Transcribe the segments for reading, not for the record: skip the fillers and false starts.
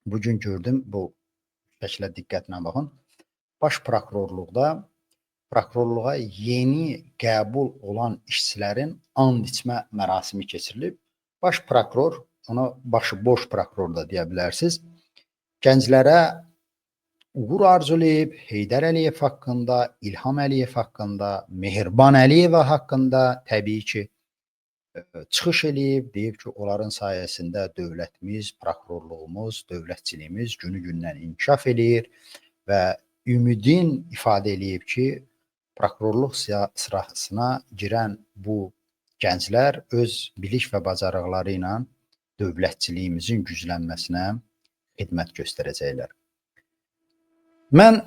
Bugün gördüm, bu şəklə diqqətlə baxın. Baş prokurorluqda prokurorluğa yeni qəbul olan işçilərin and içmə mərasimi keçirilib. Baş prokuror, ona başıboş prokuror da deyə bilərsiniz, gənclərə uğur arzulayıb Heydər Əliyev haqqında, İlham Əliyev haqqında, Mehriban Əliyeva haqqında təbii ki çıxış eləyib, deyib ki, onların sayəsində dövlətimiz, prokurorluğumuz, dövlətçiliyimiz günü-gündən inkişaf eləyir və ümidin ifadə eləyib ki, prokurorluq sırasına girən bu gənclər öz bilik və bacarıqları ilə dövlətçiliyimizin güclənməsinə xidmət göstərəcəklər. Mən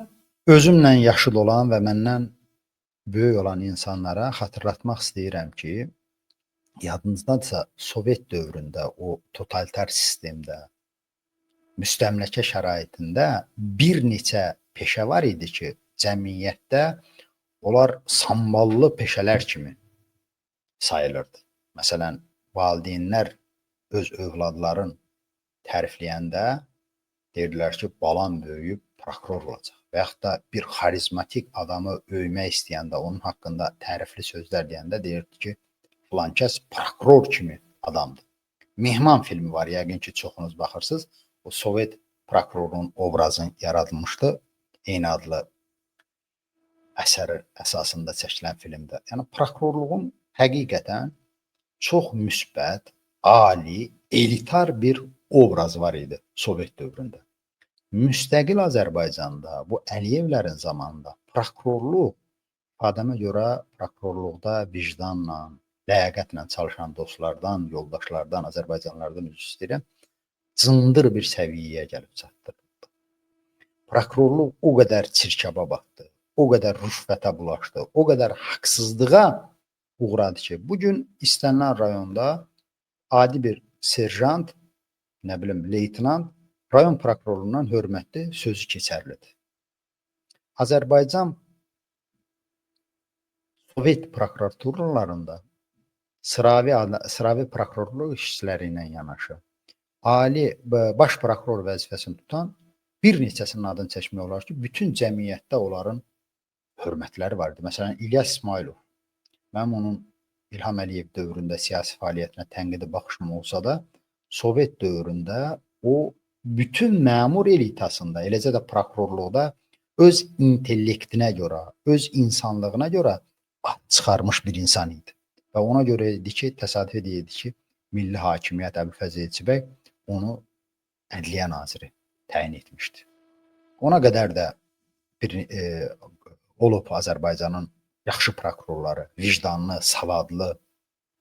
özümlə yaşıl olan və məndən böyük olan insanlara xatırlatmaq istəyirəm ki, yadınızdadırsa, Sovet dövründə, o totalitar sistemdə, müstəmləkə şəraitində bir neçə peşə var idi ki, cəmiyyətdə onlar samballı peşələr kimi sayılırdı. Məsələn, valideynlər öz övladların tərifləyəndə deyirlər ki, balam böyüyüb prokuror olacaq. Və yaxud da bir xarizmatik adamı öymək istəyəndə, onun haqqında tərifli sözlər deyəndə deyirdi ki, filan kəs prokuror kimi adamdır. Mehman filmi var, yəqin ki, çoxunuz baxırsınız. O Sovet prokurorunun obrazını yaradılmışdı. Eyni adlı əsəri əsasında çəkilən filmdə. Yəni prokurorluğun həqiqətən çox müsbət, ali, elitar bir obrazı var idi Sovet dövründə. Müstəqil Azərbaycanda bu Əliyevlərin zamanında prokurorluq, adama görə prokurorluqda vicdanla, ləyaqətlə çalışan dostlardan, yoldaşlardan, Azərbaycanlılardan üzr istəyirəm, cındır bir səviyyəyə gəlib çatdı. Prokurorluq o qədər çirkaba batdı, o qədər rüşvətə bulaşdı, o qədər haqsızlığa uğradı ki, bugün istənilən rayonda adi bir serjant, nə bilim, leytenant rayon prokurorundan hörmətli, sözü keçərlidir. Azərbaycan Sovet prokuraturalarında sıravi prokurorluq işçiləri ilə yanaşı ali baş prokuror vəzifəsini tutan bir neçəsinin adını çəkmək olar ki, bütün cəmiyyətdə onların hörmətləri var idi. Məsələn, İlyas İsmailov. Mənim onun İlham Əliyev dövründə siyasi fəaliyyətinə tənqidi baxışım olsa da, Sovet dövründə o bütün məmur elitasında, eləcə də prokurorluqda öz intellektinə görə, öz insanlığına görə ad çıxarmış bir insan idi. Və ona görə idi ki, təsadüf edirdi ki, Milli Hakimiyyət Əbülfəz Elçibəy onu Ədliyyə naziri təyin etmişdi. Ona qədər də bir olub Azərbaycanın yaxşı prokurorları, vicdanlı, savadlı,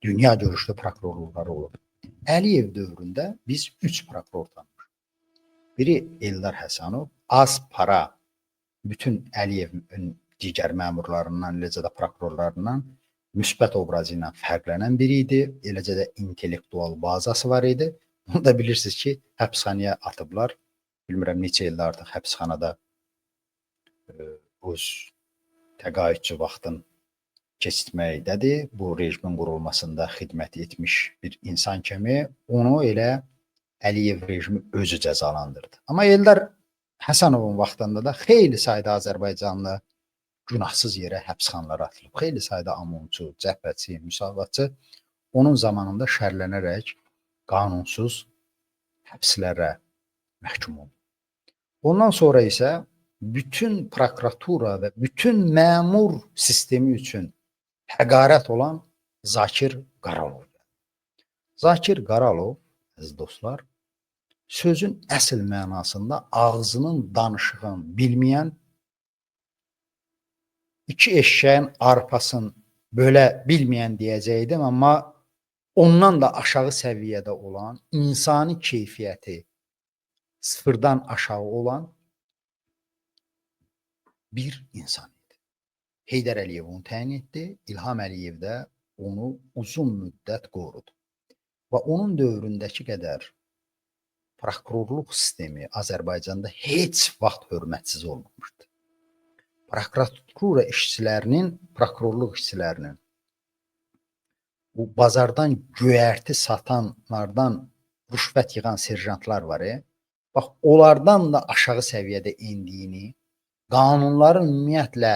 dünya görüşlü prokurorluqları olub. Əliyev dövründə biz 3 prokuror tanımışıq. Biri Eldar Həsənov, az para bütün Əliyevin digər məmurlarından, eləcə də prokurorlarından müsbət obrazı ilə fərqlənən biri idi. Eləcə də intellektual bazası var idi. Onu da bilirsiniz ki, həbsxanaya atıblar. Bilmirəm neçə ildə artıq həbsxanada öz təqaüdçü vaxtın keçirtməkdədir. Bu rejimin qurulmasında xidmət etmiş bir insan kimi onu elə Əliyev rejimi özü cəzalandırdı. Amma Eldar Həsənovun vaxtında da xeyli sayda Azərbaycanlı günahsız yerə həbsxanalara atılıb. Xeyli sayda amonçu, cəbhəçi, müsavatçı onun zamanında şərlənərək qanunsuz həbslərə məhkum oldu. Ondan sonra isə bütün prokuratura və bütün məmur sistemi üçün həqarət olan Zakir Qaralov. Zakir Qaralov, əziz dostlar, sözün əsl mənasında ağzının danışığın bilməyən, iki eşşəyin arpasını bölə bilməyən deyəcəkdim, amma ondan da aşağı səviyyədə olan, insani keyfiyyəti sıfırdan aşağı olan bir insan idi. Heydər Əliyev onu təyin etdi, İlham Əliyev də onu uzun müddət qorudu. Və onun dövründəki qədər prokurorluq sistemi Azərbaycanda heç vaxt hörmətsiz olmamışdı. Prokuratura işçilərinin, prokurorluq işçilərinin bu bazardan göyərti satanlardan rüşvət yığan serjantlar var. bax onlardan da aşağı səviyyədə endiyini, qanunların ümumiyyətlə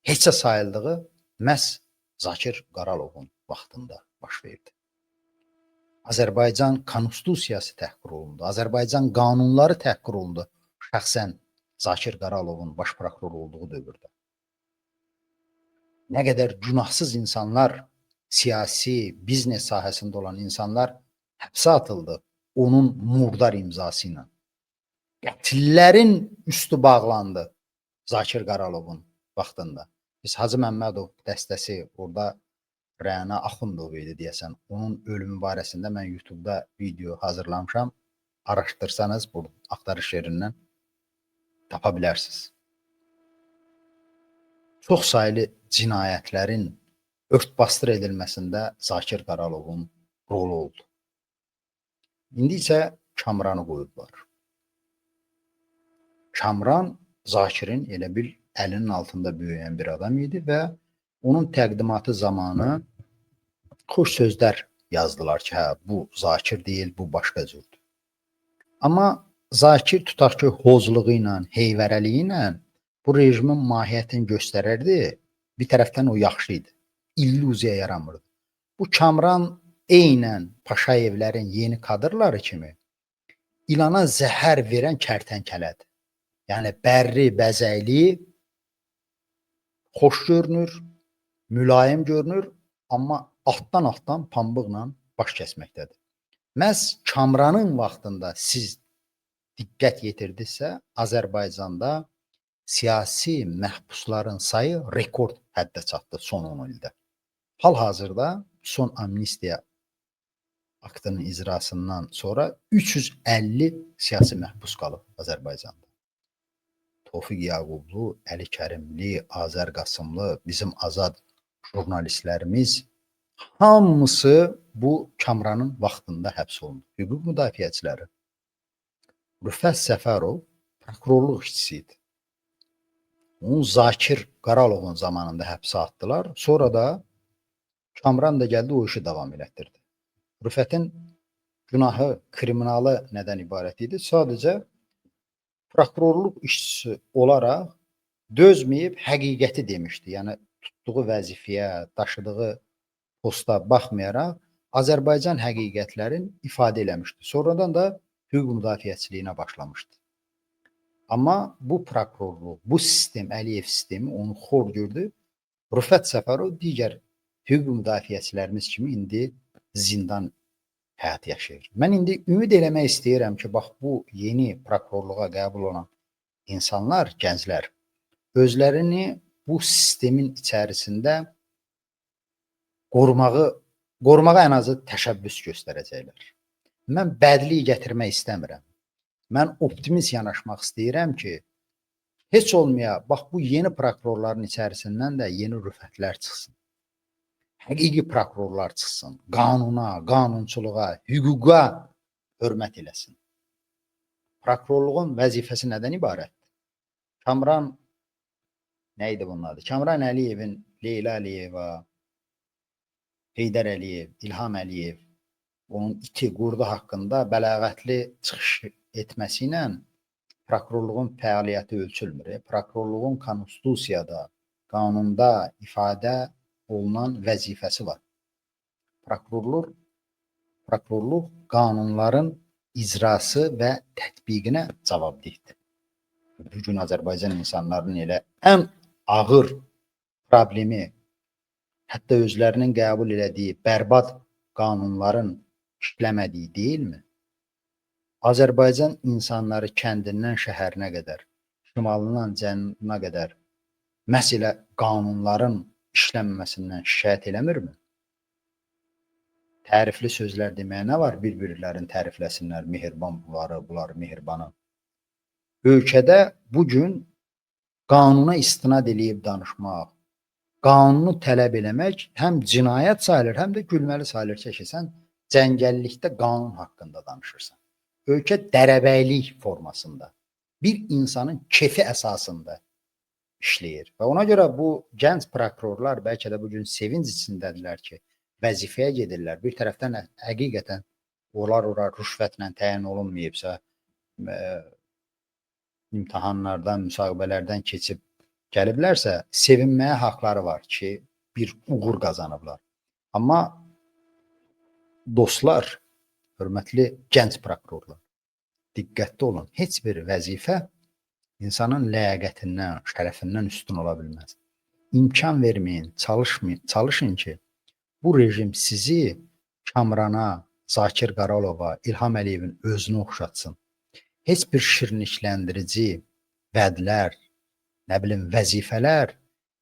heçə sayıldığı məhz Zakir Qaralovun vaxtında baş verdi. Azərbaycan konstitusiyası təhqir olundu. Azərbaycan qanunları təhqir olundu. Şəxsən Zakir Qaralovun baş prokuror olduğu dövrdə. Nə qədər günahsız insanlar, siyasi, biznes sahəsində olan insanlar həbsə atıldı onun murdar imzası ilə. Qətillərin üstü bağlandı Zakir Qaralovun vaxtında. Biz Hacı Məmmədov dəstəsi orada Rəna Axundov idi deyəsən. Onun ölümü barəsində mən YouTube-da video hazırlamışam. Araşdırsanız bu axtarış yerindən tapa bilərsiniz. Çox saylı cinayətlərin örtbasdır edilməsində Zakir Qaralovun rolu oldu. İndi isə Kamranı qoyublar. Kamran Zakirin elə bil əlinin altında böyüyən bir adam idi və onun təqdimatı zamanı xoş sözlər yazdılar ki, hə, bu Zakir deyil, bu başqa cürdür. Amma Zakir tutaq ki, hozluğu ilə, heyvərəliyi ilə bu rejimin mahiyyətini göstərərdi. Bir tərəfdən o yaxşı idi. İllüziya yaramırdı. Bu Kamran eynən Paşayevlərin yeni kadrları kimi İlana zəhər verən kərtənkələdir. Yəni bərri, bəzəkli, xoş görünür, mülayim görünür, amma altdan pambıqla baş kəsməkdədir. Məhz Kamranın vaxtında siz diqqət yetirdinizsə, Azərbaycanda siyasi məhbusların sayı rekord həddə çatdı son 10 ildə. Hal-hazırda son amnistiya aktının icrasından sonra 350 siyasi məhbus qalıb Azərbaycanda. Tofiq Yaqublu, Əli Kərimli, Azər Qasımlı, bizim azad jurnalistlərimiz hamısı bu Kamranın vaxtında həbs olundu. Hüquq müdafiəçiləri. Rüfət Səfərov prokurorluq işçisi idi. Onu Zakir Qaralovun zamanında həbsə atdılar. Sonra da Kamran da gəldi o işi davam elətdirdi. Rüfətin günahı, kriminalı nədən ibarət idi? Sadəcə prokurorluq işçisi olaraq dözməyib həqiqəti demişdi. Yəni tutduğu vəzifəyə, daşıdığı posta baxmayaraq Azərbaycan həqiqətlərin ifadə eləmişdi. Sonradan da hüquq müdafiəçiliyinə başlamışdı. Amma bu prokurorluq, bu sistem, Əliyev sistemi onu xor gördü. Rüfət Səfərov digər hüquq müdafiəçilərimiz kimi indi zindan həyat yaşayır. Mən indi ümid eləmək istəyirəm ki, bax bu yeni prokurorluğa qəbul olan insanlar, gənclər özlərini bu sistemin içərisində qorumağa ən azı təşəbbüs göstərəcəklər. Mən bədliyi gətirmək istəmirəm. Mən optimist yanaşmaq istəyirəm ki, heç olmaya bax bu yeni prokurorların içərisindən də yeni rüfətlər çıxsın. Həqiqi prokurorlar çıxsın. Qanuna, qanunçuluğa, hüquqa hörmət eləsin. Prokurorluğun vəzifəsi nədən ibarətdir? Kamran nə idi bunun adı? Kamran Əliyevin Leyla Əliyeva, Heydər Əliyev, İlham Əliyev onun iti qurdu haqqında bəlağətli çıxış etməsi ilə prokurorluğun fəaliyyəti ölçülmür. Prokurorluğun konstitusiyada, qanunda ifadə olunan vəzifəsi var. Prokurorluq qanunların icrası və tətbiqinə cavabdehdir. Bugün Azərbaycan insanların elə ən ağır problemi, hətta özlərinin qəbul elədiyi bərbad qanunların işləmədiyi deyilmi? Azərbaycan insanları kəndindən şəhərinə qədər, şimalından cənubuna qədər məhz elə qanunların işlənməsindən şikayət eləmirmi? Tərifli sözlər deməyə nə var? Bir-birlərini tərifləsinlər, mehriban bunları mehribanı. Ölkədə bugün qanuna istinad eləyib danışmaq, qanunu tələb eləmək həm cinayət sayılır, həm də gülməli sayılır ki, sən cəngəllikdə qanun haqqında danışırsan. Ölkə dərəbəylik formasında, bir insanın kefi əsasında işləyir. Və ona görə bu gənc prokurorlar bəlkə də bugün sevinc içindədirlər ki, vəzifəyə gedirlər. Bir tərəfdən həqiqətən onlar ora rüşvətlə təyin olunmayıbsa, imtahanlardan, müsahibələrdən keçib gəliblərsə, sevinməyə haqları var ki, bir uğur qazanıblar. Amma dostlar, hörmətli gənc prokurorlar, diqqətli olun. Heç bir vəzifə insanın ləyaqətindən, şərəfindən üstün ola bilməz. İmkan verməyin, çalışın ki, bu rejim sizi Kamrana, Zakir Qaralova, İlham Əliyevin özünü oxşatsın. Heç bir şirinlikləndirici vədlər, nə bilim, vəzifələr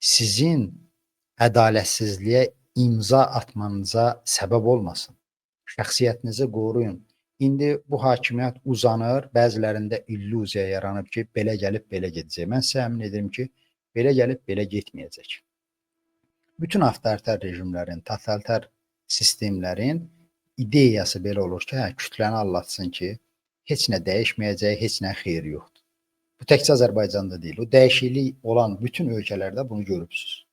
sizin ədalətsizliyə imza atmanıza səbəb olmasın. Şəxsiyyətinizi qoruyun. İndi bu hakimiyyət uzanır, bəzilərində illüziya yaranıb ki, belə gəlib, belə gedəcək. Mən sizə əmin edirəm ki, belə gəlib, belə getməyəcək. Bütün avtoritar rejimlərin, totalitar sistemlərin ideyası belə olur ki, kütləni anlatsın ki, heç nə dəyişməyəcək, heç nə xeyri yoxdur. Bu təkcə Azərbaycanda deyil, o dəyişiklik olan bütün ölkələrdə bunu görübsünüz.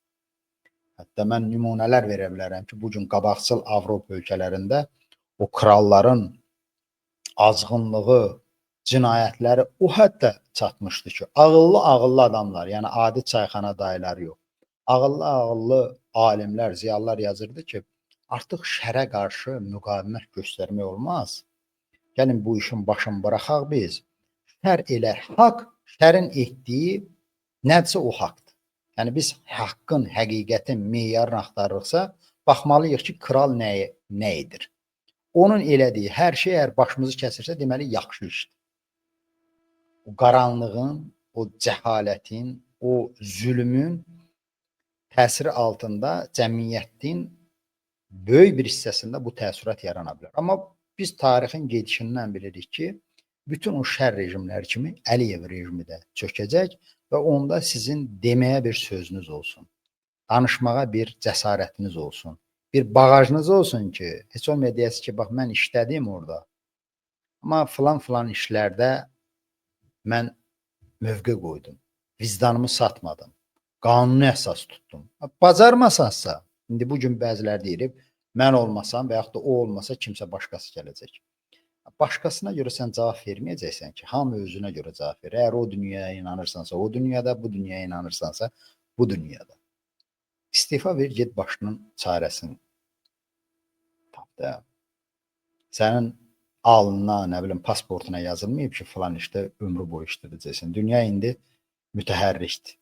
Hətta mən nümunələr verə bilərəm ki, bugün qabaqcıl Avropa ölkələrində o kralların azğınlığı, cinayətləri o həddə çatmışdı ki, ağıllı adamlar, yəni adi çayxana dayıları yox, ağıllı alimlər, ziyalılar yazırdı ki, artıq şərə qarşı müqavimət göstərmək olmaz. Gəlin bu işin başını buraxaq biz. Şər elə haqq, şərin etdiyi nədirsə o haqdır. Yəni biz haqqın, həqiqətin meyarını axtarırıqsa, baxmalıyıq ki, kral nə edir. Onun elədiyi hər şey əgər başımızı kəsirsə, deməli yaxşı işdir. O qaranlığın, o cəhalətin, o zülmün təsiri altında cəmiyyətin böyük bir hissəsində bu təəssürat yarana bilər. Amma biz tarixin gedişindən bilirik ki, bütün o şər rejimləri kimi Əliyev rejimi də çökəcək və onda sizin deməyə bir sözünüz olsun, danışmağa bir cəsarətiniz olsun, bir bağajınız olsun ki, heç olmaya deyəsiz ki, bax mən işlədim orada, amma filan işlərdə mən mövqe qoydum, vicdanımı satmadım, qanuni əsas tutdum. Bacarmasansa, indi bugün bəzilər deyir, mən olmasam və yaxud da o olmasa kimsə başqası gələcək. Başqasına görə sən cavab verməyəcəksən ki, hamı özünə görə cavab verir. Əgər o dünyaya inanırsansa, o dünyada, bu dünyaya inanırsansa, bu dünyada. İstifa ver, get başının çarəsini tap da. Sənin alnına, nə bilim, pasportuna yazılmayıb ki, filan işdə ömrü boyu işlədəcəksən. Dünya indi mütəhərrikdir.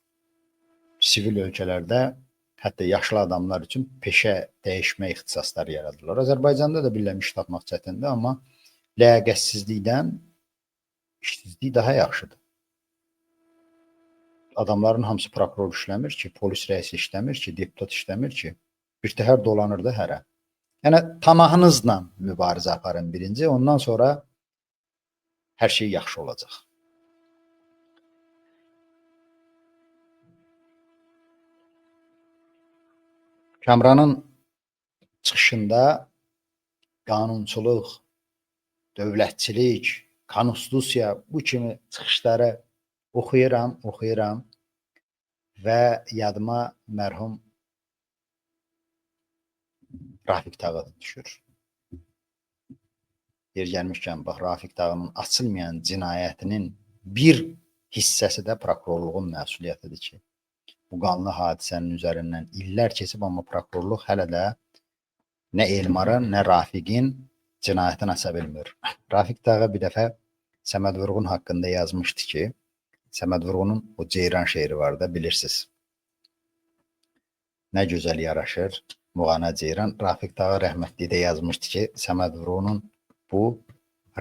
Sivil ölkələrdə hətta yaşlı adamlar üçün peşə dəyişmə ixtisasları yaradırlar. Azərbaycanda da bilirəm iş tapmaq çətindir, amma ləyaqətsizlikdən işsizlik daha yaxşıdır. Adamların hamısı prokuror işləmir ki, polis rəisi işləmir ki, deputat işləmir ki, birtəhər dolanır da hərə. Yəni tamahınızla mübarizə aparın birinci, ondan sonra hər şey yaxşı olacaq. Kamranın çıxışında qanunçuluq, dövlətçilik, konstitusiya bu kimi çıxışları oxuyuram və yadıma mərhum Rafiq Tağı düşür. Yer gəlmişkən, bax, Rafiq Tağının açılmayan cinayətinin bir hissəsi də prokurorluğun məsuliyyətidir ki, bu qanlı hadisənin üzərindən illər keçib, amma prokurorluq hələ də nə Elmarın, nə Rafiqin cinayətini aça bilmir. Rafiq Tağı bir dəfə Səməd Vurğun haqqında yazmışdı ki, Səməd Vurğunun o Ceyran şeiri var da, bilirsiniz. Nə gözəl yaraşır Muğana Ceyran. Rafiq Tağı rəhmətli də yazmışdı ki, Səməd Vurğunun bu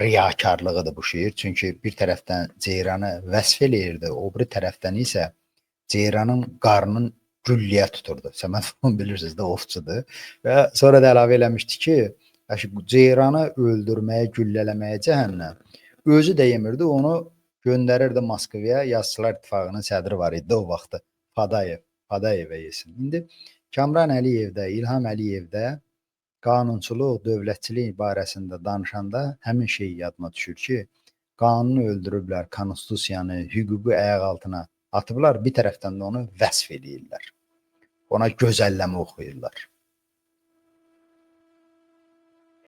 riyakarlığıdır bu şeir. Çünki bir tərəfdən Ceyranı vəsf eləyirdi, o bir tərəfdən isə Ceyranın qarnının gülləyə tuturdu. Səməd Vurğun bilirsiniz də ovçudur. Və sonra da əlavə eləmişdi ki, Ceyranı öldürməyə, güllələməyə cəhənnəm. Özü də yemirdi, onu göndərirdi Moskvaya, Yazıçılar İttifaqının sədri var idi o vaxtı, Fadayevə yesin. İndi Kamran Əliyev də, İlham Əliyev də qanunçuluq, dövlətçilik barəsində danışanda həmin şey yadıma düşür ki, qanunu öldürüblər, konstitusiyanı, hüququ ayaq altına atıblar, bir tərəfdən də onu vəsf edirlər. Ona gözəlləmə oxuyurlar.